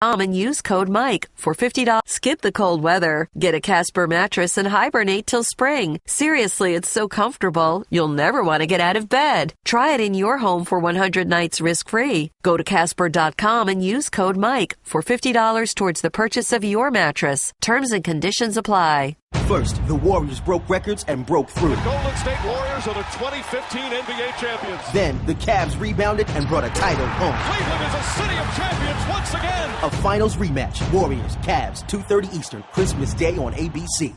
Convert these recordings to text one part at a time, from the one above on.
And use code Mike for $50. Skip the cold weather. Get a Casper mattress and hibernate till spring. Seriously, it's so comfortable, you'll never want to get out of bed. Try it in your home for 100 nights risk-free. Go to Casper.com and use code Mike for $50 towards the purchase of your mattress. Terms and conditions apply. First, the Warriors broke records and broke through. The Golden State Warriors are the 2015 NBA champions. Then, the Cavs rebounded and brought a title home. Cleveland is a city of champions once again. A finals rematch. Warriors, Cavs, 2:30 Eastern, Christmas Day on ABC.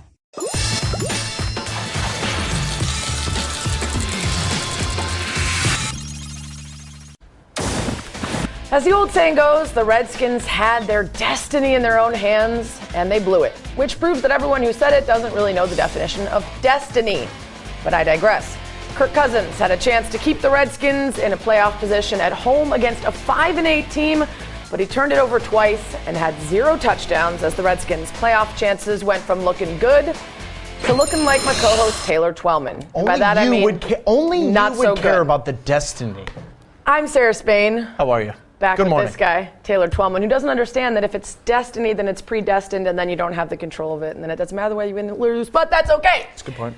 As the old saying goes, the Redskins had their destiny in their own hands, and they blew it, which proves that everyone who said it doesn't really know the definition of destiny. But I digress. Kirk Cousins had a chance to keep the Redskins in a playoff position at home against a 5-8 team, but he turned it over twice and had 0 touchdowns as the Redskins' playoff chances went from looking good to looking like my co-host Taylor Twellman. And by that I mean only not you would so care good. about the destiny. I'm Sarah Spain. How are you? Back Good with morning. this guy, Taylor Twellman, who doesn't understand that if it's destiny, then it's predestined, and then you don't have the control of it, and then it doesn't matter the way you win or lose, but that's okay. That's a good point.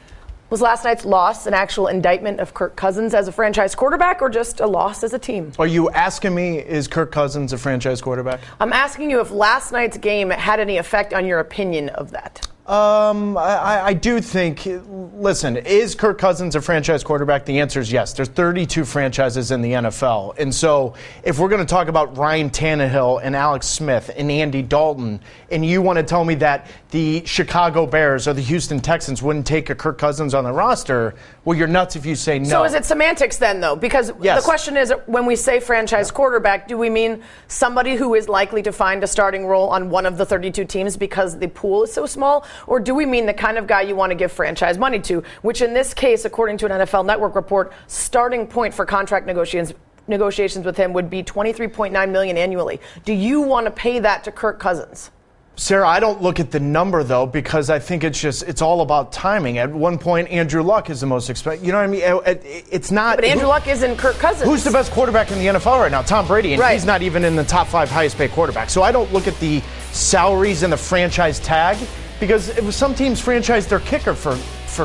Was last night's loss an actual indictment of Kirk Cousins as a franchise quarterback, or just a loss as a team? Are you asking me, is Kirk Cousins a franchise quarterback? I'm asking you if last night's game had any effect on your opinion of that. I do think, listen, is Kirk Cousins a franchise quarterback? The answer is yes. There's 32 franchises in the NFL. And so if we're going to talk about Ryan Tannehill and Alex Smith and Andy Dalton, and you want to tell me that the Chicago Bears or the Houston Texans wouldn't take a Kirk Cousins on the roster, well, you're nuts if you say no. So is it semantics then, though? Because Yes. the question is, when we say franchise quarterback, do we mean somebody who is likely to find a starting role on one of the 32 teams because the pool is so small? Or do we mean the kind of guy you want to give franchise money to, which in this case, according to an NFL Network report, starting point for contract negotiations with him would be $23.9 million annually. Do you want to pay that to Kirk Cousins? Sarah, I don't look at the number, though, because I think it's all about timing. At one point, Andrew Luck is the most expensive. You know what I mean? It's not. But Andrew Luck isn't Kirk Cousins. Who's the best quarterback in the NFL right now? Tom Brady, and Right. he's not even in the top 5 highest paid quarterbacks. So I don't look at the salaries and the franchise tag, because it was some teams franchise their kicker for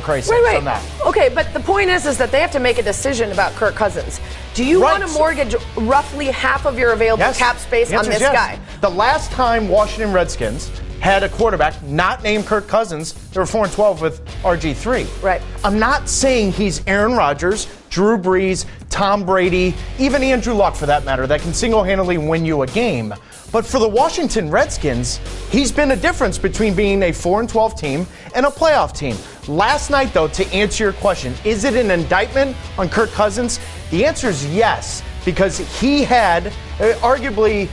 Christ's sake on that. Okay, but the point is that they have to make a decision about Kirk Cousins. Do you Right. want to mortgage roughly half of your available Yes. cap space The on answer is this yes. guy? The last time Washington Redskins had a quarterback not named Kirk Cousins, they were 4-12 with RG3. Right. I'm not saying he's Aaron Rodgers, Drew Brees, Tom Brady, even Andrew Luck for that matter, that can single-handedly win you a game. But for the Washington Redskins, he's been a difference between being a 4-12 team and a playoff team. Last night, though, to answer your question, is it an indictment on Kirk Cousins? The answer is yes, because he had arguably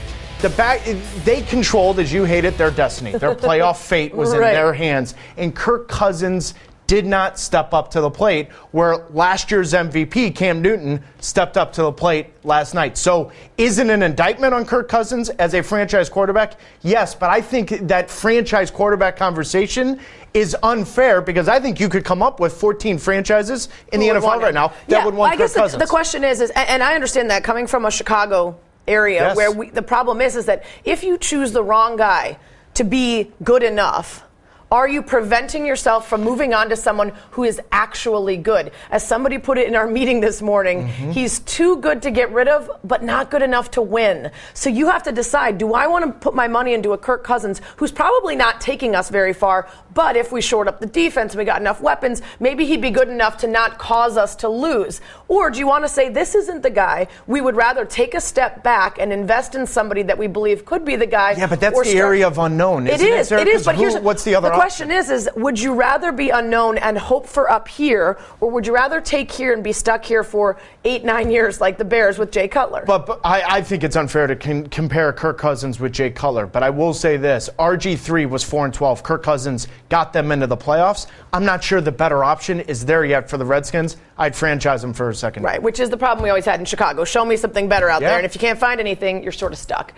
they controlled, as you hate it, their destiny. Their playoff fate was in Right. their hands. And Kirk Cousins did not step up to the plate, where last year's MVP, Cam Newton, stepped up to the plate last night. So is it an indictment on Kirk Cousins as a franchise quarterback? Yes, but I think that franchise quarterback conversation is unfair, because I think you could come up with 14 franchises in the NFL right now that would want Kirk Cousins. The question is, and I understand that coming from a Chicago area, Yes. where the problem is that if you choose the wrong guy to be good enough, are you preventing yourself from moving on to someone who is actually good? As somebody put it in our meeting this morning, he's too good to get rid of, but not good enough to win. So you have to decide, do I want to put my money into a Kirk Cousins who's probably not taking us very far, but if we shored up the defense and we got enough weapons, maybe he'd be good enough to not cause us to lose? Or do you want to say, this isn't the guy, we would rather take a step back and invest in somebody that we believe could be the guy? Yeah, but that's the area of unknown, isn't it, Sarah? It is, but what's the other the question option? is would you rather be unknown and hope for up here, or would you rather take here and be stuck here for 8-9 years like the Bears with Jay Cutler? But I think it's unfair to compare Kirk Cousins with Jay Cutler. But I will say this, RG3 was 4-12. Kirk Cousins got them into the playoffs. I'm not sure the better option is there yet for the Redskins. I'd franchise them for a second. Right, which is the problem we always had in Chicago. Show me something better out Yeah. there, and if you can't find anything, you're sort of stuck.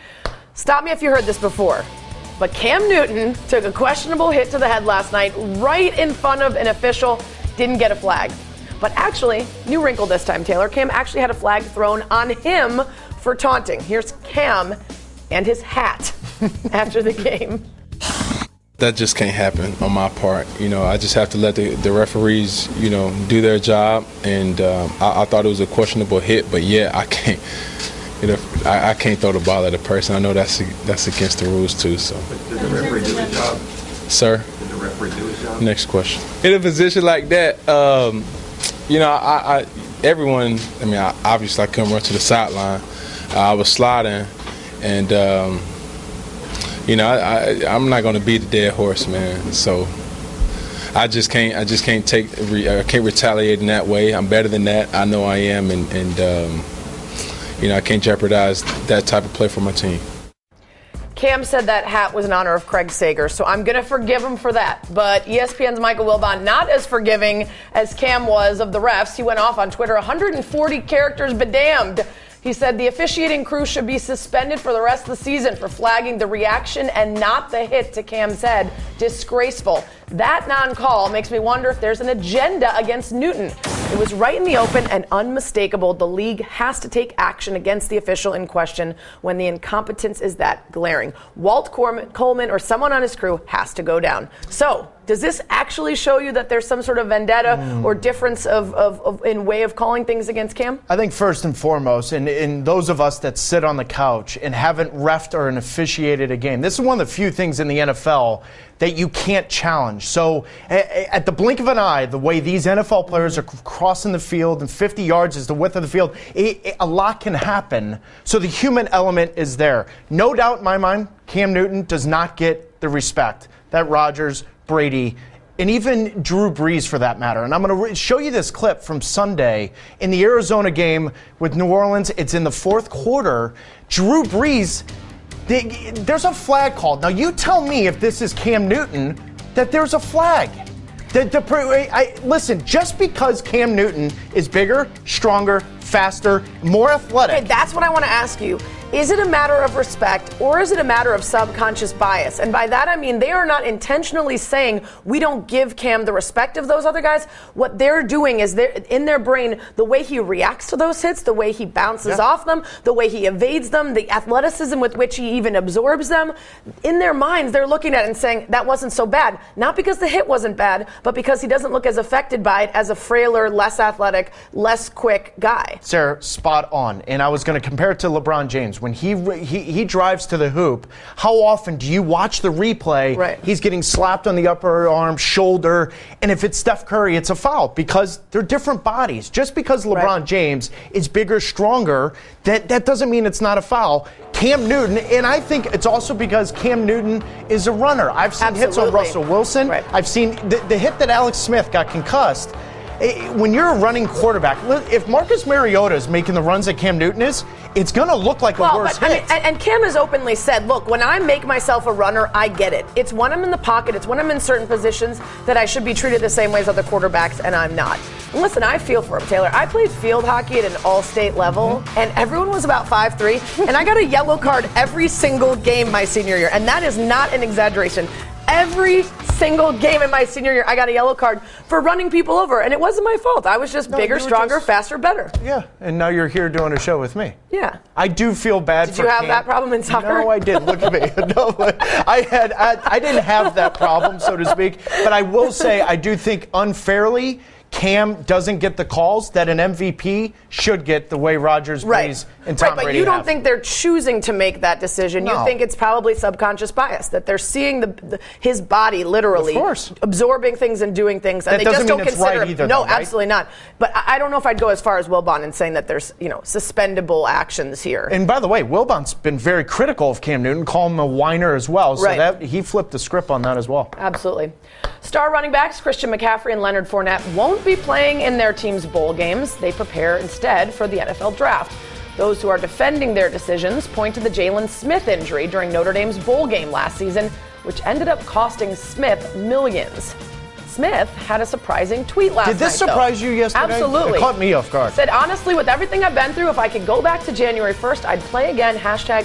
Stop me if you heard this before, but Cam Newton took a questionable hit to the head last night right in front of an official, didn't get a flag. But actually, new wrinkle this time, Taylor, Cam actually had a flag thrown on him for taunting. Here's Cam and his hat. after the game. That just can't happen on my part. I just have to let the referees, do their job. And I thought it was a questionable hit, but yeah, I can't. I can't throw the ball at a person. I know that's against the rules too. So. Did the referee do his job? Sir? Did the referee do his job? Next question. In a position like that, everyone. Obviously I couldn't run to the sideline. I was sliding, and I'm not going to beat the dead horse, man. So I can't retaliate in that way. I'm better than that. I know I am, and I can't jeopardize that type of play for my team. Cam said that hat was in honor of Craig Sager, so I'm going to forgive him for that. But ESPN's Michael Wilbon, not as forgiving as Cam was of the refs. He went off on Twitter, 140 characters bedamned. He said the officiating crew should be suspended for the rest of the season for flagging the reaction and not the hit to Cam's head. Disgraceful. That non-call makes me wonder if there's an agenda against Newton. It was right in the open and unmistakable. The league has to take action against the official in question when the incompetence is that glaring. Walt Coleman or someone on his crew has to go down. So, does this actually show you that there's some sort of vendetta or difference in way of calling things against Cam? I think first and foremost, in those of us that sit on the couch and haven't reffed or officiated a game, this is one of the few things in the NFL that you can't challenge. So at the blink of an eye, the way these NFL players are crossing the field and 50 yards is the width of the field, a lot can happen. So the human element is there. No doubt in my mind, Cam Newton does not get the respect that Rodgers, Brady, and even Drew Brees for that matter. And I'm going to show you this clip from Sunday in the Arizona game with New Orleans. It's in the fourth quarter. Drew Brees, there's a flag called. Now you tell me if this is Cam Newton that there's a flag. Listen, just because Cam Newton is bigger, stronger, faster, more athletic. Okay, that's what I want to ask you. Is it a matter of respect or is it a matter of subconscious bias? And by that I mean they are not intentionally saying we don't give Cam the respect of those other guys. What they're doing is they're in their brain, the way he reacts to those hits, the way he bounces off them, the way he evades them, the athleticism with which he even absorbs them. In their minds, they're looking at it and saying that wasn't so bad. Not because the hit wasn't bad, but because he doesn't look as affected by it as a frailer, less athletic, less quick guy. Sarah, spot on. And I was going to compare it to LeBron James. When he drives to the hoop, how often do you watch the replay? Right. He's getting slapped on the upper arm, shoulder, and if it's Steph Curry, it's a foul because they're different bodies. Just because LeBron James is bigger, stronger, that doesn't mean it's not a foul. Cam Newton, and I think it's also because Cam Newton is a runner. I've seen hits on Russell Wilson. Right. I've seen the hit that Alex Smith got concussed. When you're a running quarterback, if Marcus Mariota is making the runs that Cam Newton is, it's going to look like a worse hit. And Cam has openly said, look, when I make myself a runner, I get it. It's when I'm in the pocket, it's when I'm in certain positions that I should be treated the same way as other quarterbacks, and I'm not. And listen, I feel for him, Taylor. I played field hockey at an all-state level, and everyone was about 5'3", and I got a yellow card every single game my senior year, and that is not an exaggeration. Every single game in my senior year, I got a yellow card for running people over, and it wasn't my fault. I was just bigger, stronger, faster, better. Yeah, and now you're here doing a show with me. Yeah. I do feel bad for Did you have that problem in soccer? No, I didn't. Look at me. No, I didn't have that problem, so to speak. But I will say I do think unfairly Cam doesn't get the calls that an MVP should get the way Rodgers, Brees, and Tom Brady but you don't have. think they're choosing to make that decision. No. You think it's probably subconscious bias, that they're seeing his body literally absorbing things and doing things, and that they doesn't just don't mean it's consider right it. either, No, though, right? absolutely not. But I don't know if I'd go as far as Wilbon in saying that there's suspendable actions here. And by the way, Wilbon's been very critical of Cam Newton, calling him a whiner as well. So that he flipped the script on that as well. Absolutely. Star running backs Christian McCaffrey and Leonard Fournette won't be playing in their team's bowl games. They prepare instead for the NFL draft. Those who are defending their decisions point to the Jalen Smith injury during Notre Dame's bowl game last season, which ended up costing Smith millions. Smith had a surprising tweet last night. Did this surprise you yesterday? Absolutely. It caught me off guard. Said, honestly, with everything I've been through, if I could go back to January 1st, I'd play again.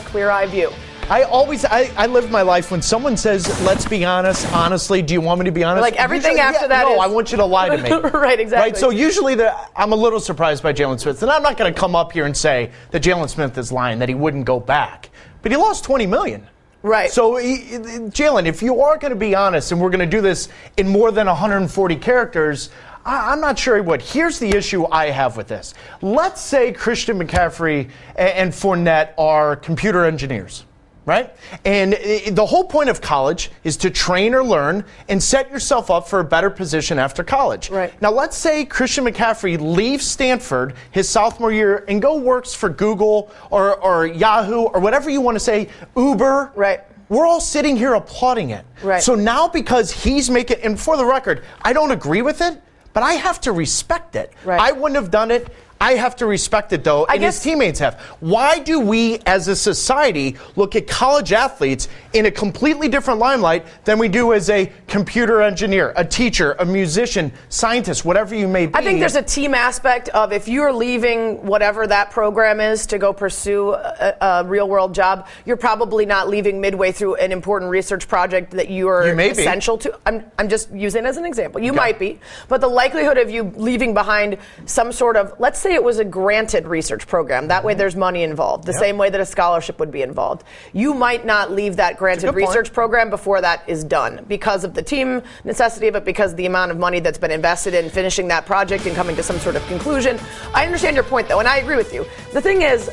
#Clear Eye View. I live my life when someone says, let's be honest, honestly, do you want me to be honest? Like everything after that no, is... I want you to lie to me. Right, exactly. Right, so usually I'm a little surprised by Jalen Smith, and I'm not going to come up here and say that Jalen Smith is lying, that he wouldn't go back. But he lost $20 million. Right. So, Jalen, if you are going to be honest, and we're going to do this in more than 140 characters, I'm not sure what. Here's the issue I have with this. Let's say Christian McCaffrey and Fournette are computer engineers, right? And the whole point of college is to train or learn and set yourself up for a better position after college. Right. Now, let's say Christian McCaffrey leaves Stanford his sophomore year and works for Google or Yahoo or whatever you want to say, Uber. Right. We're all sitting here applauding it. Right. So now because he's making, and for the record, I don't agree with it, but I have to respect it. Right. I wouldn't have done it. I have to respect it, though, and his teammates have. Why do we, as a society, look at college athletes in a completely different limelight than we do as a computer engineer, a teacher, a musician, scientist, whatever you may be? I think there's a team aspect of if you're leaving whatever that program is to go pursue a real-world job, you're probably not leaving midway through an important research project that you're essential to. I'm just using it as an example. You might be, but the likelihood of you leaving behind some sort of, let's say it was a granted research program. That way there's money involved, the same way that a scholarship would be involved. You might not leave that granted research program before that is done because of the team necessity of it, because of the amount of money that's been invested in finishing that project and coming to some sort of conclusion. I understand your point, though, and I agree with you. The thing is,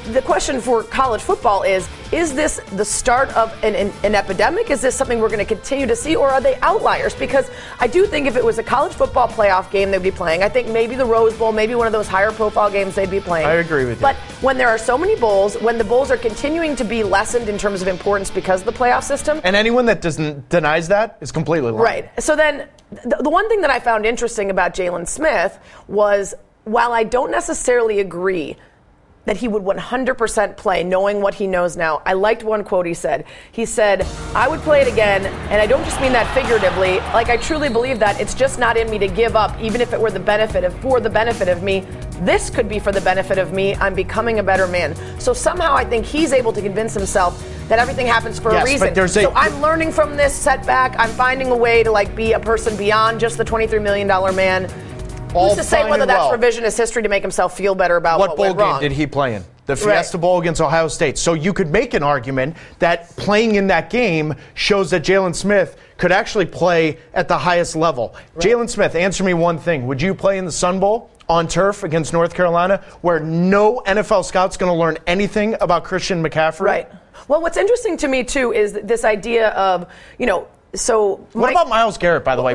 the question for college football is this the start of an epidemic? Is this something we're going to continue to see, or are they outliers? Because I do think if it was a college football playoff game they'd be playing, I think maybe the Rose Bowl, maybe one of those higher profile games they'd be playing. I agree with you. But when there are so many bowls, when the bowls are continuing to be lessened in terms of importance because of the playoff system. And anyone that denies that is completely lying. Right. So then the one thing that I found interesting about Jalen Smith was, while I don't necessarily agree that he would 100% play, knowing what he knows now. I liked one quote he said. He said, I would play it again, and I don't just mean that figuratively. Like, I truly believe that. It's just not in me to give up, even if it were for the benefit of me. This could be for the benefit of me. I'm becoming a better man. So somehow I think he's able to convince himself that everything happens for a reason. So I'm learning from this setback. I'm finding a way to be a person beyond just the $23 million man. Who's to say whether that's revisionist history to make himself feel better about what went wrong? What bowl game did he play in? The Fiesta Bowl against Ohio State. So you could make an argument that playing in that game shows that Jalen Smith could actually play at the highest level. Right. Jalen Smith, answer me one thing. Would you play in the Sun Bowl on turf against North Carolina, where no NFL scout's going to learn anything about Christian McCaffrey? Right. Well, what's interesting to me, too, is this idea of, so what about Myles Garrett, by the way?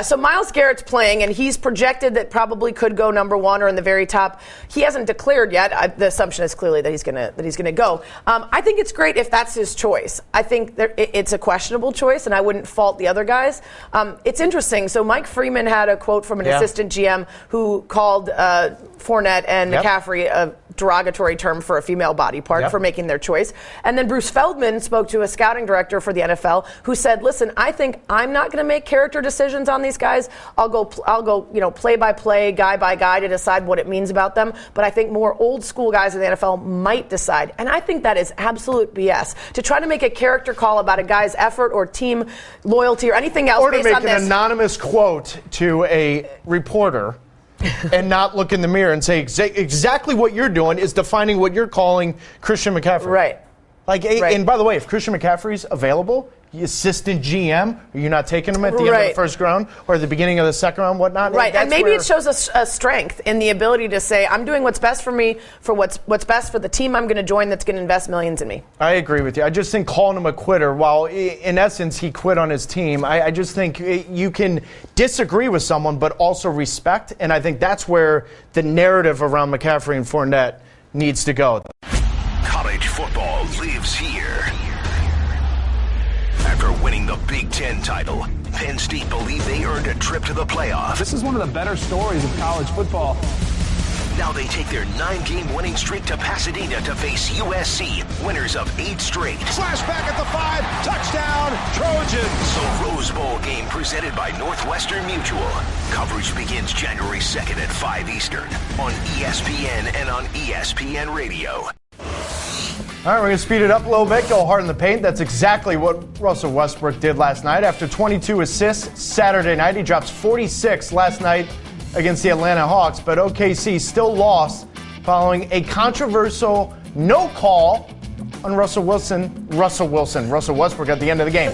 So Myles Garrett's playing, and he's projected that probably could go number one or in the very top. He hasn't declared yet. The assumption is clearly that he's gonna go. I think it's great if that's his choice. I think it's a questionable choice, and I wouldn't fault the other guys. It's interesting. So Mike Freeman had a quote from an assistant GM who called Fournette and McCaffrey a derogatory term for a female body part for making their choice. And then Bruce Feldman spoke to a scouting director for the NFL who said, listen, I think I'm not going to make character decisions on these guys. I'll go play by play, guy by guy to decide what it means about them. But I think more old school guys in the NFL might decide. And I think that is absolute BS. To try to make a character call about a guy's effort or team loyalty or anything else based on this. Or to make an anonymous quote to a reporter and not look in the mirror and say exactly what you're doing is defining what you're calling Christian McCaffrey. Right. And by the way, if Christian McCaffrey's available, the assistant GM, are you not taking him at the end of the first round or the beginning of the second round, whatnot? Right, and maybe it shows a strength in the ability to say, I'm doing what's best for me, for what's best for the team I'm going to join that's going to invest millions in me. I agree with you. I just think calling him a quitter, while in essence he quit on his team, I just think you can disagree with someone but also respect, and I think that's where the narrative around McCaffrey and Fournette needs to go. College football lives here. After winning the Big Ten title, Penn State believe they earned a trip to the playoffs. This is one of the better stories of college football. Now they take their 9-game winning streak to Pasadena to face USC, winners of 8 straight. Slash back at the 5, touchdown, Trojans. The Rose Bowl game presented by Northwestern Mutual. Coverage begins January 2nd at 5 Eastern on ESPN and on ESPN Radio. All right, we're going to speed it up a little bit, go hard in the paint. That's exactly what Russell Westbrook did last night. After 22 assists Saturday night, he drops 46 last night against the Atlanta Hawks, but OKC still lost following a controversial no call on Russell Westbrook at the end of the game.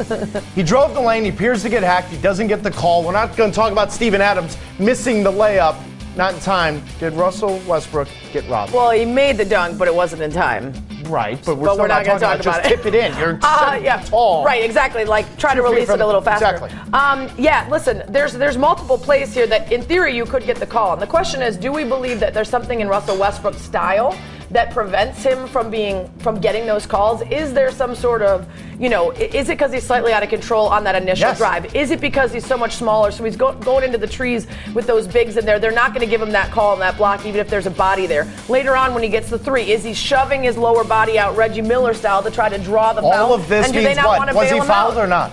He drove the lane. He appears to get hacked. He doesn't get the call. We're not going to talk about Steven Adams missing the layup. Not in time. Did Russell Westbrook get robbed? Well, he made the dunk, but it wasn't in time. Right, but we're not going to talk about it. Just tip it in. You're tall. Right, exactly. Like, try to release it a little faster. Exactly. Listen, there's multiple plays here that, in theory, you could get the call. And the question is, do we believe that there's something in Russell Westbrook's style that prevents him from getting those calls? Is there some sort of, is it because he's slightly out of control on that initial drive? Is it because he's so much smaller, so he's going into the trees with those bigs in there? They're not going to give him that call and that block, even if there's a body there. Later on, when he gets the three, is he shoving his lower body out Reggie Miller style to try to draw the foul? All of this means what? Was he fouled or not?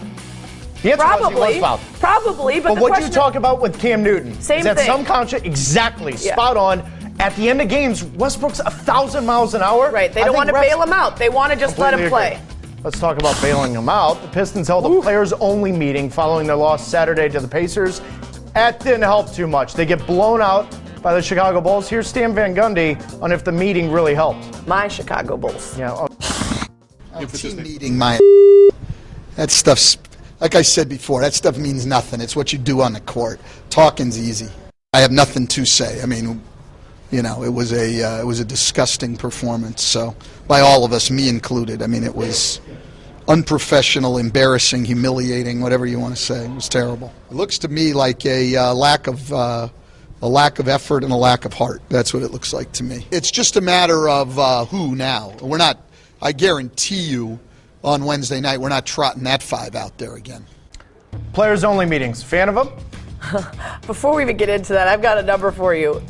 The answer was he was fouled. Probably, but what you talk about with Cam Newton same is that thing. some contract, exactly, spot on. At the end of games, Westbrook's 1,000 miles an hour. Right, they don't want to bail him out. They want to just let him play. Let's talk about bailing him out. The Pistons held a players-only meeting following their loss Saturday to the Pacers. That didn't help too much. They get blown out by the Chicago Bulls. Here's Stan Van Gundy on if the meeting really helped. My Chicago Bulls. Yeah. Team meeting, that stuff's, like I said before, that stuff means nothing. It's what you do on the court. Talking's easy. I have nothing to say. I mean, it was a disgusting performance. So, by all of us, me included. I mean, it was unprofessional, embarrassing, humiliating, whatever you want to say. It was terrible. It looks to me like a lack of effort and a lack of heart. That's what it looks like to me. It's just a matter of who now. We're not. I guarantee you, on Wednesday night, we're not trotting that five out there again. Players only meetings. Fan of them? Before we even get into that, I've got a number for you.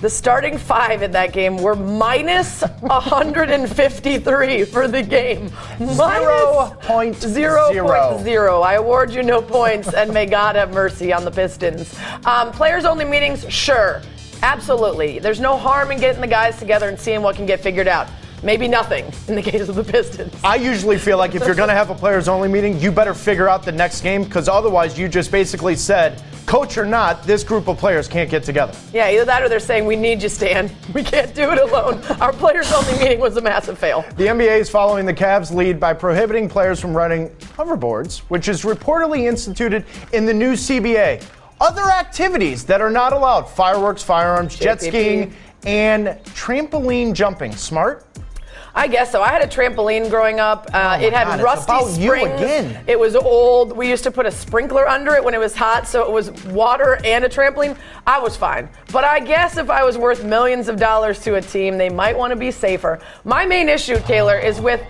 The starting five in that game were minus 153 for the game. 0.0. I award you no points, and may God have mercy on the Pistons. Players only meetings, sure. Absolutely. There's no harm in getting the guys together and seeing what can get figured out. Maybe nothing in the case of the Pistons. I usually feel like if you're going to have a players-only meeting, you better figure out the next game, because otherwise you just basically said, coach or not, this group of players can't get together. Yeah, either that or they're saying, we need you, Stan. We can't do it alone. Our players-only meeting was a massive fail. The NBA is following the Cavs' lead by prohibiting players from running hoverboards, which is reportedly instituted in the new CBA. Other activities that are not allowed: fireworks, firearms, jet skiing, and trampoline jumping. Smart? I guess so. I had a trampoline growing up. It had rusty springs. It was old. We used to put a sprinkler under it when it was hot, so it was water and a trampoline. I was fine. But I guess if I was worth millions of dollars to a team, they might want to be safer. My main issue, Taylor, is with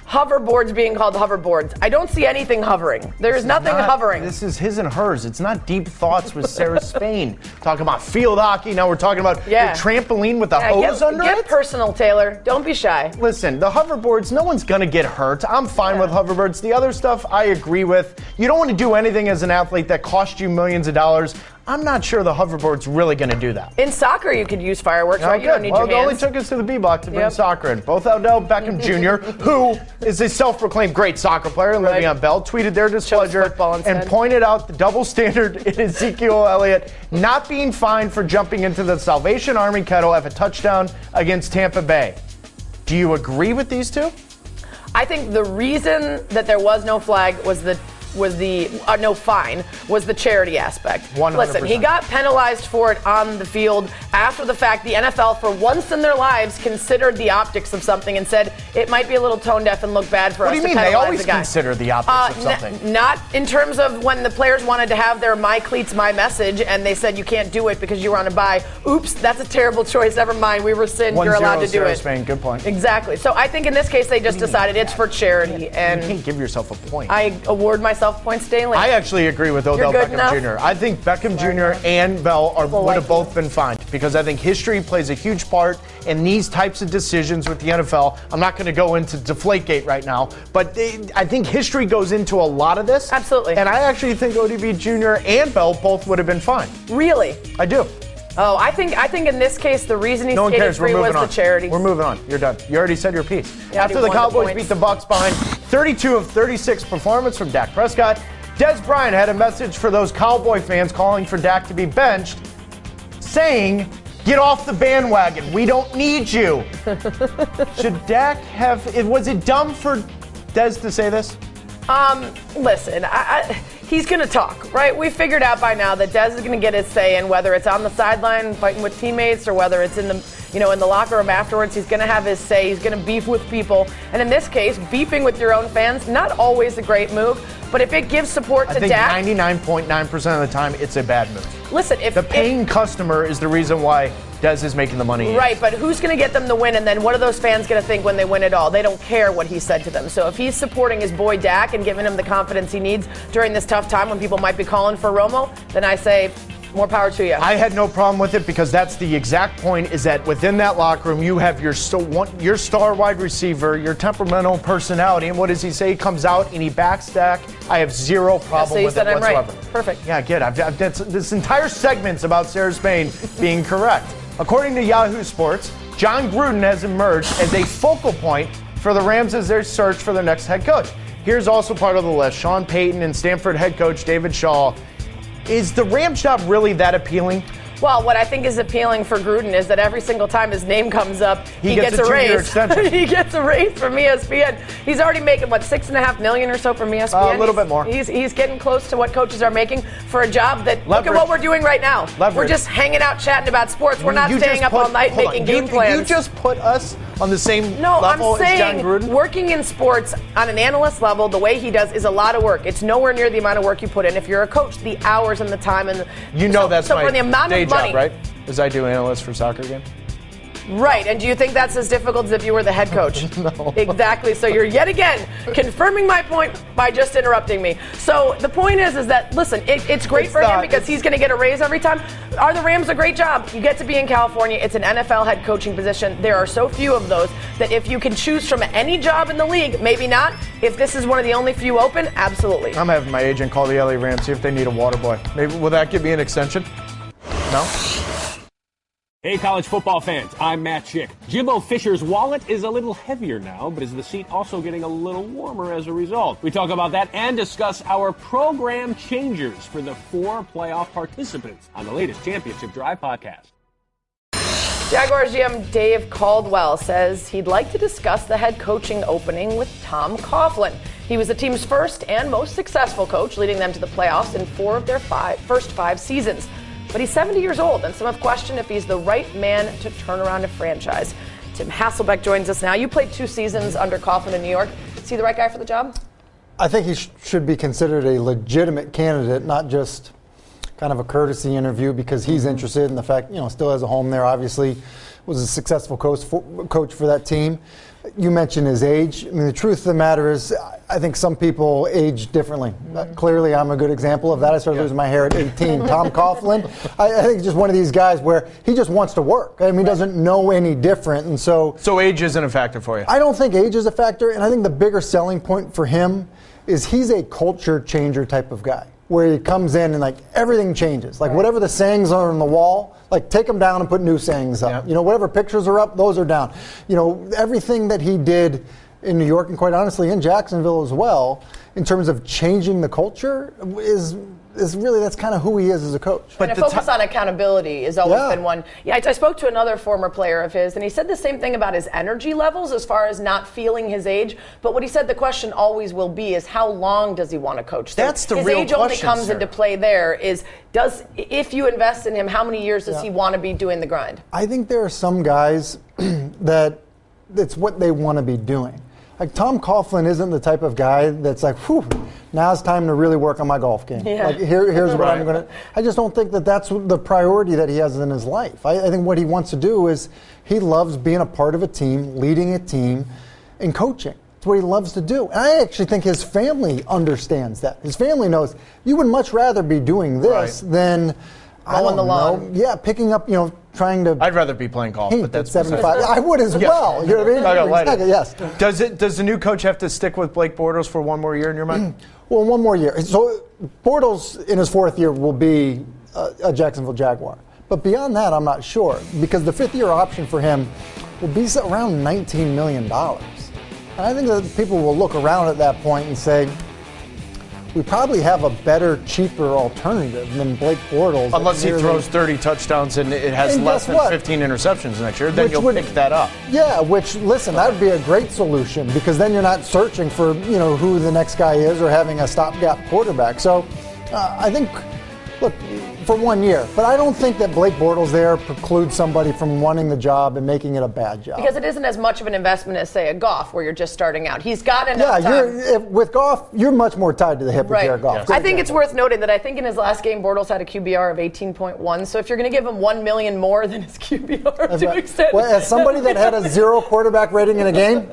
hoverboards being called hoverboards. I don't see anything hovering. There's nothing hovering. This is his and hers. It's not Deep Thoughts with Sarah Spain. Talking about field hockey. Now we're talking about the trampoline with a hose under it. Get personal, Taylor. Don't be shy. Listen, the hoverboards, no one's going to get hurt. I'm fine with hoverboards. The other stuff I agree with. You don't want to do anything as an athlete that costs you millions of dollars. I'm not sure the hoverboard's really going to do that. In soccer, you could use fireworks, right? You don't need your hands. It only took us to the B block to bring soccer in. Both Odell Beckham Jr., who is a self-proclaimed great soccer player, and Le'Veon Bell, tweeted their displeasure and pointed out the double standard in Ezekiel Elliott not being fined for jumping into the Salvation Army kettle after a touchdown against Tampa Bay. Do you agree with these two? I think the reason that there was no flag was no fine was the charity aspect. 100%. Listen, he got penalized for it on the field after the fact. The NFL, for once in their lives, considered the optics of something and said it might be a little tone deaf and look bad for us to penalize the guy. What do you mean? They always consider the optics of something. Not in terms of when the players wanted to have their my cleats, my message, and they said you can't do it because you were on a bye. Oops, that's a terrible choice. Never mind. We rescind. You're allowed to do it. Spain. Good point. Exactly. So I think in this case they just decided it's for charity. And you can't give yourself a point. I award myself points daily. I actually agree with Odell Beckham Jr. I think Beckham Jr. and Bell would have both been fined because I think history plays a huge part in these types of decisions with the NFL. I'm not going to go into Deflategate right now, but I think history goes into a lot of this. Absolutely. And I actually think ODB Jr. and Bell both would have been fined. Really? I do. Oh, I think in this case the reason he skated free was the charity. We're moving on. You're done. You already said your piece. After the Cowboys beat the Bucs behind 32 of 36 performance from Dak Prescott, Des Bryant had a message for those Cowboy fans calling for Dak to be benched, saying Get off the bandwagon. We don't need you. Should Dak was it dumb for Dez to say this? Listen, he's going to talk, right? We figured out by now that Dez is going to get his say in, whether it's on the sideline fighting with teammates or whether it's in the locker room afterwards. He's going to have his say. He's going to beef with people. And in this case, beefing with your own fans, not always a great move. But if it gives support to Dak, I think 99.9% of the time, it's a bad move. Listen, the paying customer is the reason why Dez is making the money. Right, but who's going to get them the win, and then what are those fans going to think when they win it all? They don't care what he said to them. So if he's supporting his boy Dak and giving him the confidence he needs during this tough time when people might be calling for Romo, then I say more power to you. I had no problem with it because that's the exact point, is that within that locker room you have your star wide receiver, your temperamental personality, and what does he say? He comes out and he backs Dak. I have zero problem with it whatsoever. Right. Perfect. Yeah, good. I've this entire segment's about Sarah Spain being correct. According to Yahoo Sports, John Gruden has emerged as a focal point for the Rams as their search for their next head coach. Here's also part of the list: Sean Payton and Stanford head coach David Shaw. Is the Rams job really that appealing? Well, what I think is appealing for Gruden is that every single time his name comes up, he gets a raise. He gets a raise from ESPN. He's already making, $6.5 million or so from ESPN? A little bit more. He's getting close to what coaches are making for a job that, Leverage. Look at what we're doing right now. Leverage. We're just hanging out, chatting about sports. We're not staying up all night making game plans. You just put us on the same level as John Gruden? Working in sports on an analyst level, the way he does, is a lot of work. It's nowhere near the amount of work you put in if you're a coach, the hours and the time. And that's my for the amount day of money, job, right? As I do analyst for soccer game. Right, and do you think that's as difficult as if you were the head coach? No. Exactly, so you're yet again confirming my point by just interrupting me. So the point is that, listen, it's great for him because he's going to get a raise every time. Are the Rams a great job? You get to be in California. It's an NFL head coaching position. There are so few of those that if you can choose from any job in the league, maybe not. If this is one of the only few open, absolutely. I'm having my agent call the LA Rams, see if they need a water boy. Maybe will that give me an extension? No? Hey, college football fans, I'm Matt Schick. Jimbo Fisher's wallet is a little heavier now, but is the seat also getting a little warmer as a result? We talk about that and discuss our program changers for the 4 playoff participants on the latest Championship Drive podcast. Jaguars GM Dave Caldwell says he'd like to discuss the head coaching opening with Tom Coughlin. He was the team's first and most successful coach, leading them to the playoffs in 4 of their first 5 seasons. But he's 70 years old, and some have questioned if he's the right man to turn around a franchise. Tim Hasselbeck joins us now. You played 2 seasons under Coughlin in New York. Is he the right guy for the job? I think he should be considered a legitimate candidate, not just kind of a courtesy interview because he's interested in the fact, still has a home there, obviously, was a successful coach for that team. You mentioned his age. I mean, the truth of the matter is, I think some people age differently. Clearly, I'm a good example of that. I started losing my hair at 18. Tom Coughlin, I think, just one of these guys where he just wants to work. I mean, he doesn't know any different, and so age isn't a factor for you. I don't think age is a factor, and I think the bigger selling point for him is he's a culture changer type of guy, where he comes in and everything changes. Whatever the sayings are on the wall, take them down and put new sayings up. Yep. Whatever pictures are up, those are down. Everything that he did in New York and quite honestly in Jacksonville as well, in terms of changing the culture, is really, that's kind of who he is as a coach. But the focus on accountability has always been one. Yeah, I spoke to another former player of his, and he said the same thing about his energy levels as far as not feeling his age. But what he said the question always will be is how long does he want to coach? So that's the his real age question, only comes into play there is, if you invest in him, how many years does he want to be doing the grind? I think there are some guys that it's what they want to be doing. Tom Coughlin isn't the type of guy that's whew, now it's time to really work on my golf game. Yeah. Here's what I'm going to. I just don't think that that's the priority that he has in his life. I think what he wants to do is he loves being a part of a team, leading a team, and coaching. It's what he loves to do. And I actually think his family understands that. His family knows you would much rather be doing this than mowing the lawn. Yeah, picking up, trying to. I'd rather be playing golf, but that's 75. I would as well. You know what I mean? Yes. Does the new coach have to stick with Blake Bortles for one more year in your mind? Well, one more year. So Bortles in his 4th year will be a Jacksonville Jaguar. But beyond that, I'm not sure because the 5th year option for him will be around $19 million. And I think that people will look around at that point and say, we probably have a better, cheaper alternative than Blake Bortles. Unless he throws 30 touchdowns and it has less than 15 interceptions next year, then you'll pick that up. Yeah, which, listen, that would be a great solution because then you're not searching for, who the next guy is or having a stopgap quarterback. So I think, look, for 1 year. But I don't think that Blake Bortles there precludes somebody from wanting the job and making it a bad job. Because it isn't as much of an investment as, say, a Goff, where you're just starting out. He's got enough time. With Goff, you're much more tied to the hip with Jared Goff. Yes. I think it's worth noting that I think in his last game, Bortles had a QBR of 18.1. So if you're going to give him $1 million more than his QBR to extend. Well, as somebody that had a 0 quarterback rating in a game,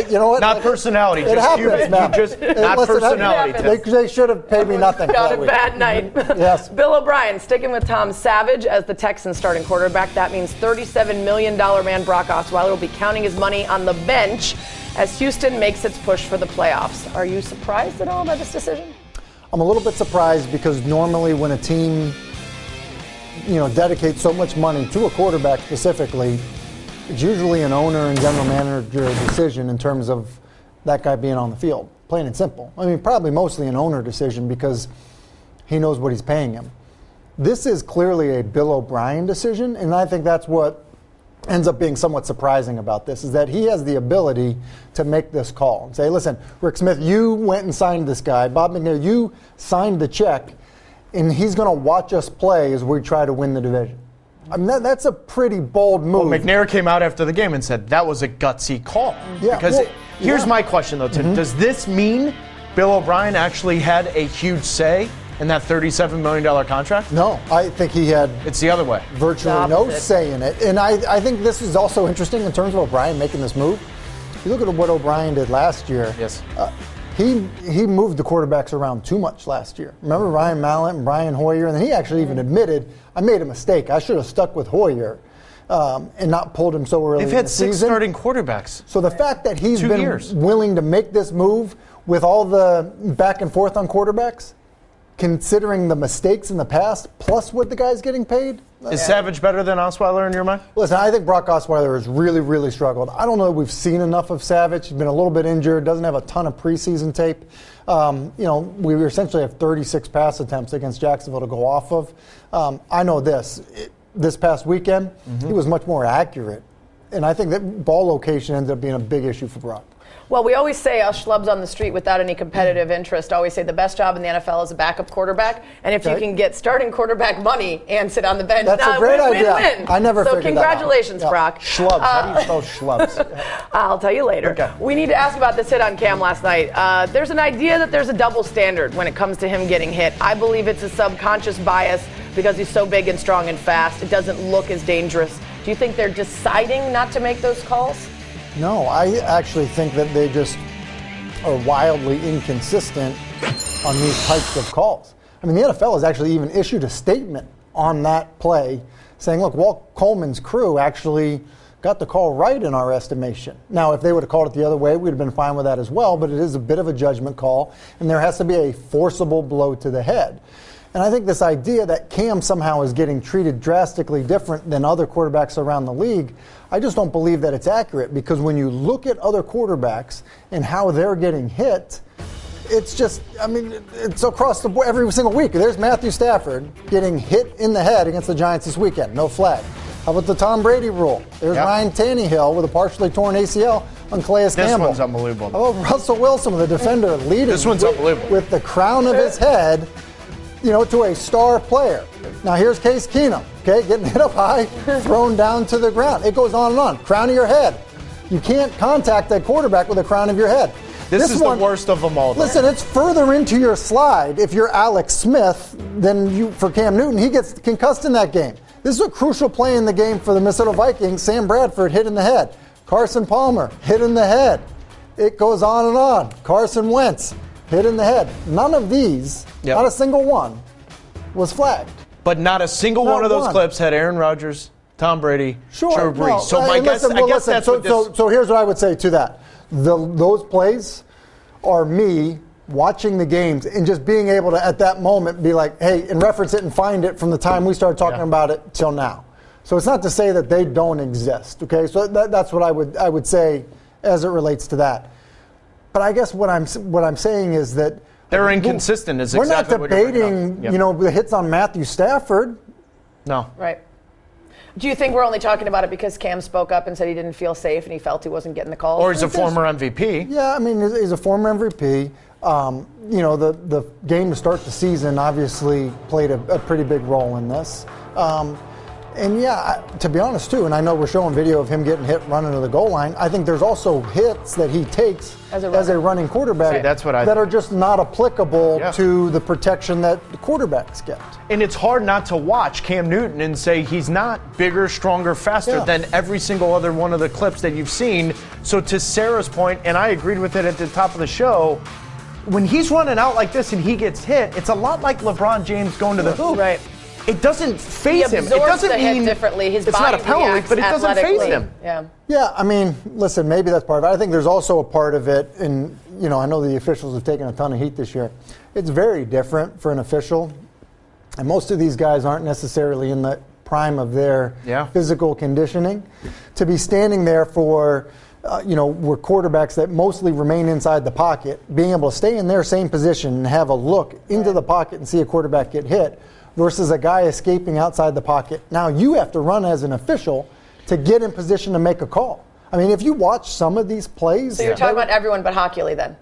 you know what? Not personality. It happens, man. Not personality. They should have paid me nothing. Got a bad night. Yes. Bill O'Brien sticking with Tom Savage as the Texans starting quarterback. That means $37 million man Brock Osweiler will be counting his money on the bench as Houston makes its push for the playoffs. Are you surprised at all by this decision? I'm a little bit surprised because normally when a team, dedicates so much money to a quarterback specifically, it's usually an owner and general manager decision in terms of that guy being on the field, plain and simple. I mean, probably mostly an owner decision because he knows what he's paying him. This is clearly a Bill O'Brien decision, and I think that's what ends up being somewhat surprising about this, is that he has the ability to make this call and say, listen, Rick Smith, you went and signed this guy. Bob McNair, you signed the check, and he's going to watch us play as we try to win the division. I mean, that's a pretty bold move. Well, McNair came out after the game and said that was a gutsy call. Yeah, because here's my question, though, Tim. Does this mean Bill O'Brien actually had a huge say in that $37 million contract? No, I think he had it's the other way. Virtually no say in it. And I think this is also interesting in terms of O'Brien making this move. You look at what O'Brien did last year. Yes. He moved the quarterbacks around too much last year. Remember Ryan Mallett and Brian Hoyer? And then he actually even admitted, I made a mistake. I should have stuck with Hoyer and not pulled him so early in the season. They've had 6 starting quarterbacks. So the fact that he's been willing to make this move with all the back and forth on quarterbacks, considering the mistakes in the past, plus what the guy's getting paid. Is Savage better than Osweiler in your mind? Listen, I think Brock Osweiler has really, really struggled. I don't know that we've seen enough of Savage. He's been a little bit injured, doesn't have a ton of preseason tape. We essentially have 36 pass attempts against Jacksonville to go off of. I know this past weekend, he was much more accurate. And I think that ball location ended up being a big issue for Brock. Well, we always say, us schlubs on the street without any competitive interest, always say the best job in the NFL is a backup quarterback. And if you can get starting quarterback money and sit on the bench, that's a great idea. Win-win. I never figured that out. So congratulations, Brock. Schlubs. How do you spell schlubs? I'll tell you later. Okay. We need to ask about this hit on Cam last night. There's an idea that there's a double standard when it comes to him getting hit. I believe it's a subconscious bias because he's so big and strong and fast. It doesn't look as dangerous. Do you think they're deciding not to make those calls? No, I actually think that they just are wildly inconsistent on these types of calls. I mean, the NFL has actually even issued a statement on that play saying, look, Walt Coleman's crew actually got the call right in our estimation. Now, if they would have called it the other way, we'd have been fine with that as well, but it is a bit of a judgment call, and there has to be a forcible blow to the head. And I think this idea that Cam somehow is getting treated drastically different than other quarterbacks around the league, I just don't believe that it's accurate, because when you look at other quarterbacks and how they're getting hit, it's just, I mean, it's across the board every single week. There's Matthew Stafford getting hit in the head against the Giants this weekend, no flag. How about the Tom Brady rule? There's Ryan Tannehill with a partially torn ACL on Calais Campbell. This one's unbelievable. How about Russell Wilson with a defender leading this one's unbelievable. With the crown of his head, to a star player. Now here's Case Keenum, getting hit up high, thrown down to the ground. It goes on and on. Crown of your head. You can't contact that quarterback with the crown of your head. This is the worst of them all, though. Listen, it's further into your slide if you're Alex Smith than for Cam Newton. He gets concussed in that game. This is a crucial play in the game for the Minnesota Vikings. Sam Bradford hit in the head. Carson Palmer hit in the head. It goes on and on. Carson Wentz hit in the head. None of these, not a single one, was flagged. But not a single one of those clips had Aaron Rodgers, Tom Brady, Drew Brees. No. So my guess, I guess that's what this... So here's what I would say to that. Those plays are me watching the games and just being able to, at that moment, be like, hey, and reference it and find it from the time we started talking about it till now. So it's not to say that they don't exist, okay? So that's what I would say as it relates to that. But I guess what I'm saying is that They're inconsistent. Is We're exactly not what you're bringing debating, up. Yep. the hits on Matthew Stafford. No. Right. Do you think we're only talking about it because Cam spoke up and said he didn't feel safe and he felt he wasn't getting the calls? Or he's a former MVP. Yeah, I mean, he's a former MVP. The game to start the season obviously played a pretty big role in this. To be honest, too, and I know we're showing video of him getting hit running to the goal line, I think there's also hits that he takes as a running quarterback that are just not applicable to the protection that the quarterbacks get. And it's hard not to watch Cam Newton and say he's not bigger, stronger, faster than every single other one of the clips that you've seen. So to Sarah's point, and I agreed with it at the top of the show, when he's running out like this and he gets hit, it's a lot like LeBron James going to the hoop. Right. It doesn't faze him. It doesn't hit mean differently. His it's body not a penalty, but it doesn't faze him. Yeah. Yeah, I mean, listen, maybe that's part of it. I think there's also a part of it, and I know the officials have taken a ton of heat this year. It's very different for an official, and most of these guys aren't necessarily in the prime of their physical conditioning. To be standing there for, we're quarterbacks that mostly remain inside the pocket, being able to stay in their same position and have a look into the pocket and see a quarterback get hit, versus a guy escaping outside the pocket. Now you have to run as an official to get in position to make a call. I mean, if you watch some of these plays... So you're talking about everyone but Hockley then?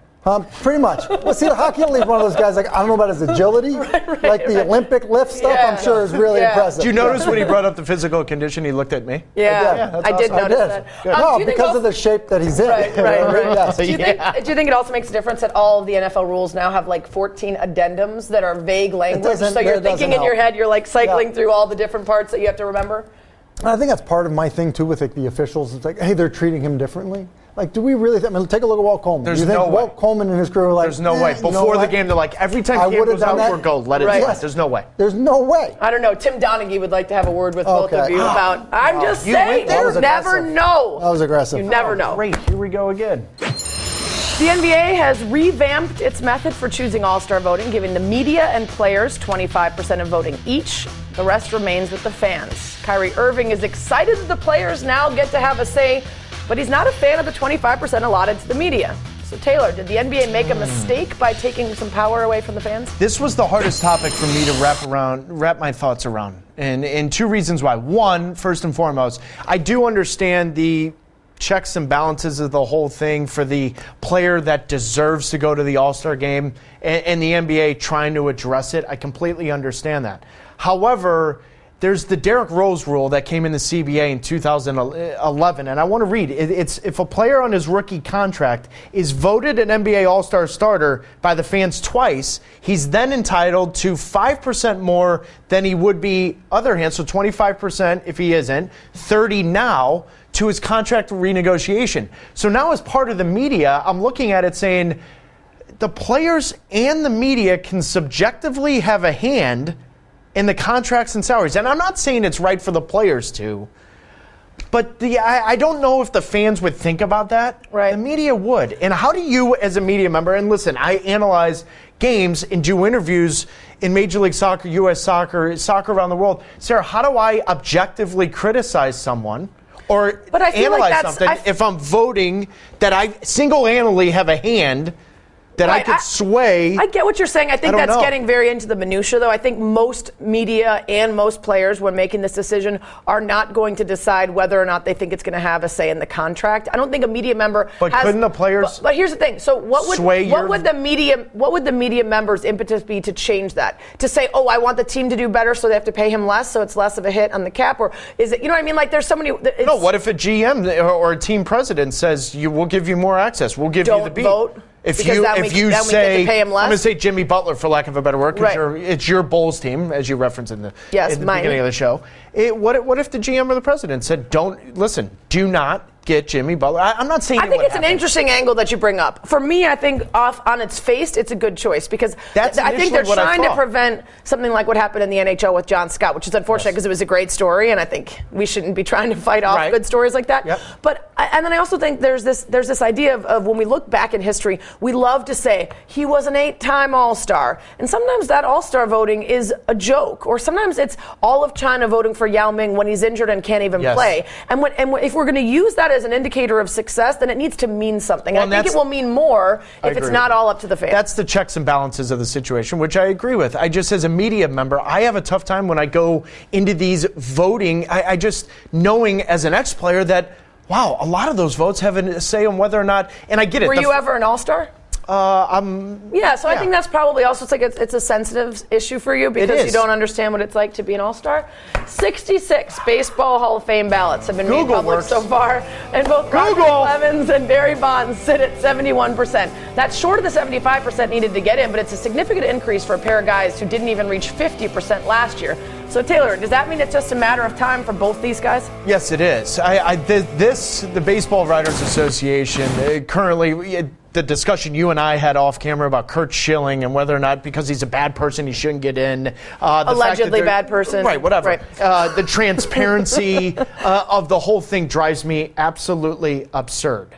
Pretty much. Well, see, Hockley is one of those guys, I don't know about his agility, the Olympic lift stuff, I'm sure is really impressive. Did you notice when he brought up the physical condition, he looked at me? Yeah, I did notice that. No, because of the shape that he's in. Right. Yes. Do you think it also makes a difference that all of the NFL rules now have 14 addendums that are vague language? So you're thinking in your head, you're cycling through all the different parts that you have to remember? And I think that's part of my thing, too, with the officials. It's hey, they're treating him differently. Do we really think? Take a look at Walt Coleman. There's you think no way. Walt Coleman and his crew are there's no way. Before the game, they're every time Cam goes out for a goal, let it slide. There's no way. There's no way. I don't know. Tim Donaghy would like to have a word with both of you about. I'm just saying, you never know. That was aggressive. You never know. Great. Here we go again. The NBA has revamped its method for choosing All-Star voting, giving the media and players 25% of voting each. The rest remains with the fans. Kyrie Irving is excited that the players now get to have a say, but he's not a fan of the 25% allotted to the media. So, Taylor, did the NBA make a mistake by taking some power away from the fans? This was the hardest topic for me to wrap my thoughts around. And two reasons why. One, first and foremost, I do understand the checks and balances of the whole thing for the player that deserves to go to the All-Star game and the NBA trying to address it. I completely understand that. However, there's the Derrick Rose rule that came in the CBA in 2011, and I want to read it. It's if a player on his rookie contract is voted an NBA All-Star starter by the fans twice, he's then entitled to 5% more than he would be other hands, so 25% if he isn't, 30 now, to his contract renegotiation. So now as part of the media, I'm looking at it saying the players and the media can subjectively have a hand in the contracts and salaries. And I'm not saying it's right for the players to, but I don't know if the fans would think about that. Right. The media would. And how do you, as a media member, and listen, I analyze games and do interviews in Major League Soccer, U.S. soccer, soccer around the world. Sarah, how do I objectively criticize someone or analyze something if I'm voting that I single-handedly have a hand that I could sway? I get what you're saying. I think that's getting very into the minutia, though. I think most media and most players, when making this decision, are not going to decide whether or not they think it's going to have a say in the contract. I don't think a media member. But couldn't the players? But here's the thing. So what would the media members' impetus be to change that? To say, oh, I want the team to do better, so they have to pay him less, so it's less of a hit on the cap, or is it? You know what I mean? There's so many. No. What if a GM or a team president says, we'll give you more access, we'll give you the beat? Vote. If you say, I'm going to say Jimmy Butler, for lack of a better word, because right. It's your Bulls team, as you referenced in the beginning of the show. What if the GM or the president said, do not get Jimmy Butler? I'm not saying. I think it's an interesting angle that you bring up. For me, I think on its face, it's a good choice because I think they're trying to prevent something like what happened in the NHL with John Scott, which is unfortunate because it was a great story, and I think we shouldn't be trying to fight off good stories like that. Yep. But and then I also think there's this idea of when we look back in history, we love to say he was an 8-time All-Star, and sometimes that All-Star voting is a joke, or sometimes it's all of China voting for Yao Ming when he's injured and can't even play. And if we're going to use that as an indicator of success, then it needs to mean something. Well, I think it will mean more if it's not all up to the fans. That's the checks and balances of the situation, which I agree with. I just, as a media member, I have a tough time when I go into these voting. I just, knowing as an ex-player that, wow, a lot of those votes have a say on whether or not, and I get it. Were you ever an all-star? Yeah, I think that's probably also, it's a sensitive issue for you because you don't understand what it's like to be an all-star. 66 Baseball Hall of Fame ballots have been made public so far, and both Roger Clemens and Barry Bonds sit at 71%. That's short of the 75% needed to get in, but it's a significant increase for a pair of guys who didn't even reach 50% last year. So, Taylor, does that mean it's just a matter of time for both these guys? Yes, it is. The Baseball Writers Association, currently, the discussion you and I had off camera about Curt Schilling and whether or not, because he's a bad person, he shouldn't get in. Allegedly bad person. Right, whatever. Right. The transparency of the whole thing drives me absolutely absurd.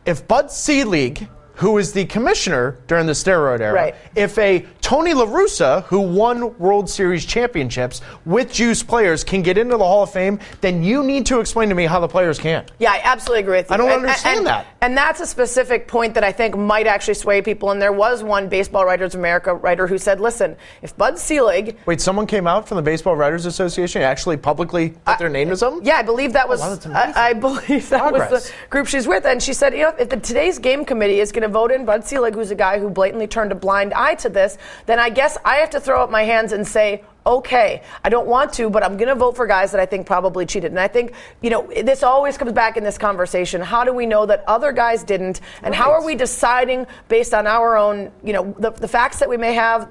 If Bud Selig, who is the commissioner during the steroid era, if a Tony La Russa, who won World Series championships with juice players, can get into the Hall of Fame, then you need to explain to me how the players can't. Yeah, I absolutely agree with you. I don't understand that. And that's a specific point that I think might actually sway people. And there was one Baseball Writers America writer who said, listen, if Bud Selig... Wait, someone came out from the Baseball Writers Association and actually publicly put their name to something? Yeah, I believe that was... I believe that was the group she's with. And she said, if the Today's Game Committee is going to vote in Bud Selig, who's a guy who blatantly turned a blind eye to this, then I guess I have to throw up my hands and say, okay, I don't want to, but I'm going to vote for guys that I think probably cheated. And I think, this always comes back in this conversation. How do we know that other guys didn't? And how are we deciding based on our own, the facts that we may have,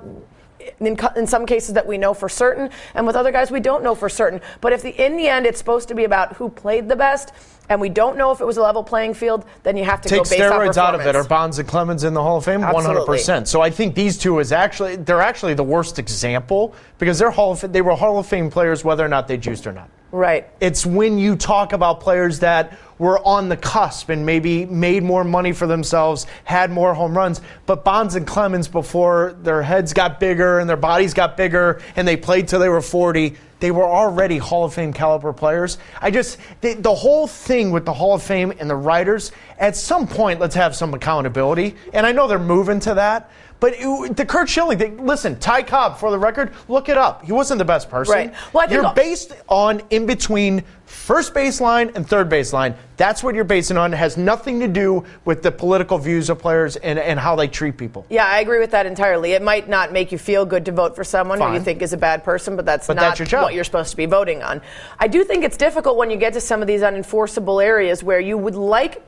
in some cases that we know for certain, and with other guys we don't know for certain. But if in the end it's supposed to be about who played the best, and we don't know if it was a level playing field, then you have to go based on performance. Take steroids out of it. Are Bonds and Clemens in the Hall of Fame? Absolutely. 100%. So I think these two they're actually the worst example because they were Hall of Fame players whether or not they juiced or not. Right. It's when you talk about players that were on the cusp and maybe made more money for themselves, had more home runs. But Bonds and Clemens, before their heads got bigger and their bodies got bigger and they played till they were 40, they were already Hall of Fame caliber players. The whole thing with the Hall of Fame and the writers, at some point, let's have some accountability. And I know they're moving to that. But the Curt Schilling thing, listen, Ty Cobb, for the record, look it up. He wasn't the best person. Right. Well, you're based on in between first baseline and third baseline. That's what you're basing on. It has nothing to do with the political views of players and how they treat people. Yeah, I agree with that entirely. It might not make you feel good to vote for someone who you think is a bad person, but that's not what you're supposed to be voting on. I do think it's difficult when you get to some of these unenforceable areas where you would like,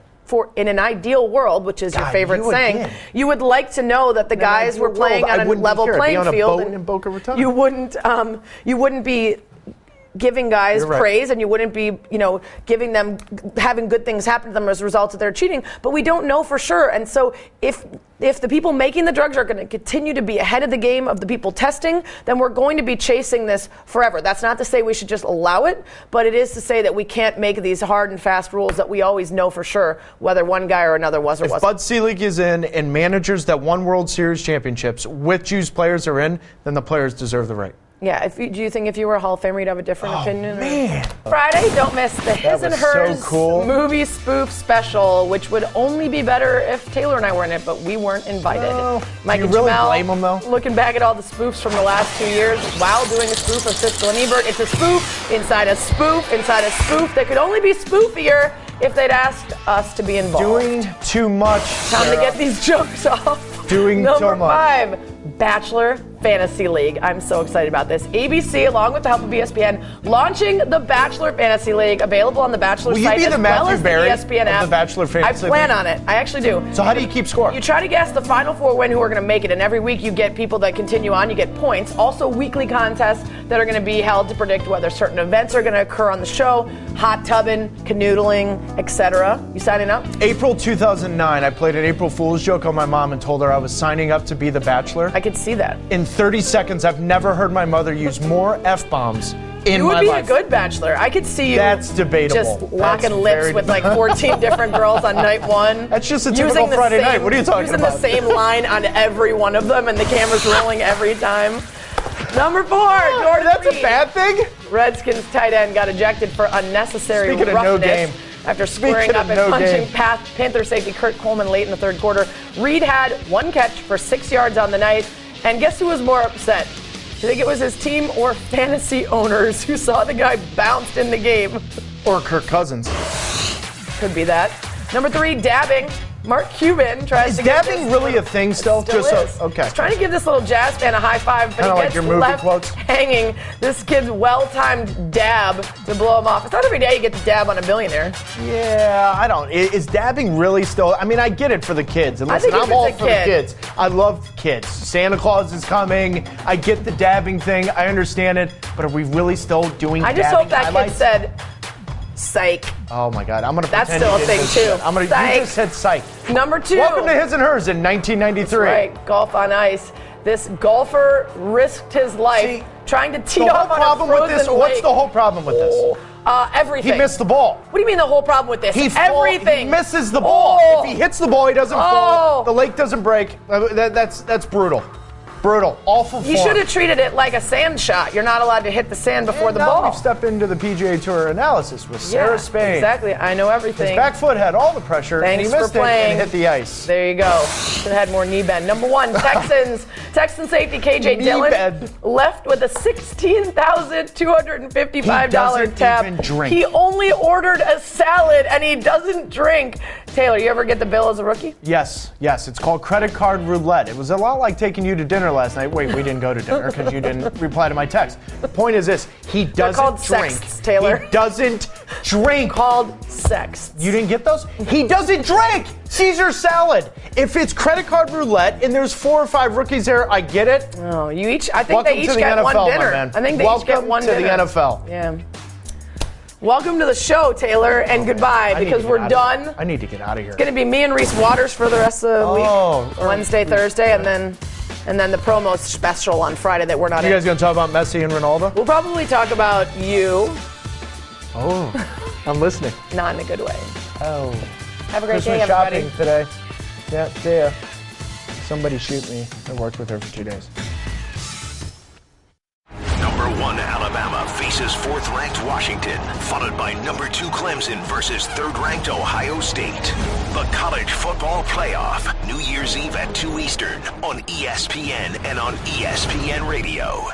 in an ideal world, which is your favorite saying, you would like to know that the guys were playing on a level playing field, and you wouldn't be giving guys praise, and you wouldn't be, giving them, having good things happen to them as a result of their cheating. But we don't know for sure. And so if the people making the drugs are going to continue to be ahead of the game of the people testing, then we're going to be chasing this forever. That's not to say we should just allow it, but it is to say that we can't make these hard and fast rules that we always know for sure whether one guy or another was or wasn't. If Bud Selig is in and managers that won World Series championships with juice players are in, then the players deserve the right. Yeah, do you think if you were a Hall of Famer, you'd have a different opinion? Man. Friday, don't miss the His and Hers movie spoof special, which would only be better if Taylor and I were in it, but we weren't invited. Mike and really Jamel, blame them, though? looking back at all the spoofs from the last 2 years while doing a spoof of Siskel and Ebert. It's a spoof inside a spoof inside a spoof that could only be spoofier if they'd asked us to be involved. Doing too much. Time to get these jokes off. Doing Number too much. 5, Bachelor Fantasy League. I'm so excited about this. ABC, along with the help of ESPN, launching the Bachelor Fantasy League, available on the Bachelor site as well as the ESPN app. The Bachelor Fantasy I plan on it. I actually do. So how do you keep score? You try to guess the final 4 who are going to make it, and every week you get people that continue on. You get points. Also, weekly contests that are going to be held to predict whether certain events are going to occur on the show. Hot tubbing, canoodling, etc. You signing up? April 2009, I played an April Fool's joke on my mom and told her I was signing up to be the Bachelor. I could see that. In 30 seconds, I've never heard my mother use more F-bombs in my life. You would be a good Bachelor. I could see you. That's debatable. Just locking lips with like 14 different girls on night 1. That's just a typical Friday night. What are you talking about? Using the same line on every one of them, and the camera's rolling every time. Number 4, Jordan That's Reed. a bad thing? Redskins tight end got ejected for unnecessary Speaking roughness. of no game. after squaring up and punching Panther safety Kurt Coleman late in the third quarter. Reed had 1 catch for 6 yards on the night. And guess who was more upset? Do you think it was his team or fantasy owners who saw the guy bounced in the game? Or Kirk Cousins. Could be that. Number 3, dabbing. Mark Cuban tries to get this. Is dabbing really a thing still? Okay. He's trying to give this little jazz fan a high five, but he gets left hanging. This kid's well-timed dab to blow him off. It's not every day you get to dab on a billionaire. Yeah, I don't. Is dabbing really still? I mean, I get it for the kids. And listen, I'm all for the kids. I love kids. Santa Claus is coming. I get the dabbing thing. I understand it. But are we really still doing dabbing? I just hope that kid said, psych. Oh my God, I'm gonna That's pretend still a thing too. You just said psych. Number 2. Welcome to His and Hers in 1993. That's right, golf on ice. This golfer risked his life trying to tee off on a frozen lake. What's the whole problem with this? Everything. He missed the ball. What do you mean the whole problem with this? Everything. He misses the ball. If he hits the ball, he doesn't fall. The lake doesn't break. That's brutal. Brutal. Awful form. You should have treated it like a sand shot. You're not allowed to hit the sand before the ball. We've stepped into the PGA Tour analysis with Sarah Spain. Exactly. I know everything. His back foot had all the pressure. Thanks and he missed for playing. It and hit the ice. There you go. Should have had more knee bend. Number 1, Texans. Texan safety KJ Dillon left with a $16,255 tab. Even drink. He only ordered a salad and he doesn't drink. Taylor, you ever get the bill as a rookie? Yes. It's called credit card roulette. It was a lot like taking you to dinner last night. Wait, we didn't go to dinner because you didn't reply to my text. The point is this: he doesn't drink. Sexts, Taylor. He doesn't drink. Called sex. You didn't get those? He doesn't drink. Caesar salad. If it's credit card roulette and there's 4 or 5 rookies there, I get it. Oh, you each. I think they each get one dinner. I think they each get one dinner. Welcome to the NFL. Yeah. Welcome to the show, Taylor, and goodbye, because we're done. I need to get out of here. It's going to be me and Reese Waters for the rest of the week. Wednesday, Thursday, and then the promo special on Friday that we're not in. You guys going to talk about Messi and Ronaldo? We'll probably talk about you. Oh, I'm listening. Not in a good way. Oh. Have a great Christmas day, everybody. shopping today. Yeah, see ya. Somebody shoot me. I worked with her for 2 days. Number 1 Alabama faces 4th-ranked Washington, followed by number 2 Clemson versus 3rd-ranked Ohio State. The College Football Playoff, New Year's Eve at 2 Eastern on ESPN and on ESPN Radio.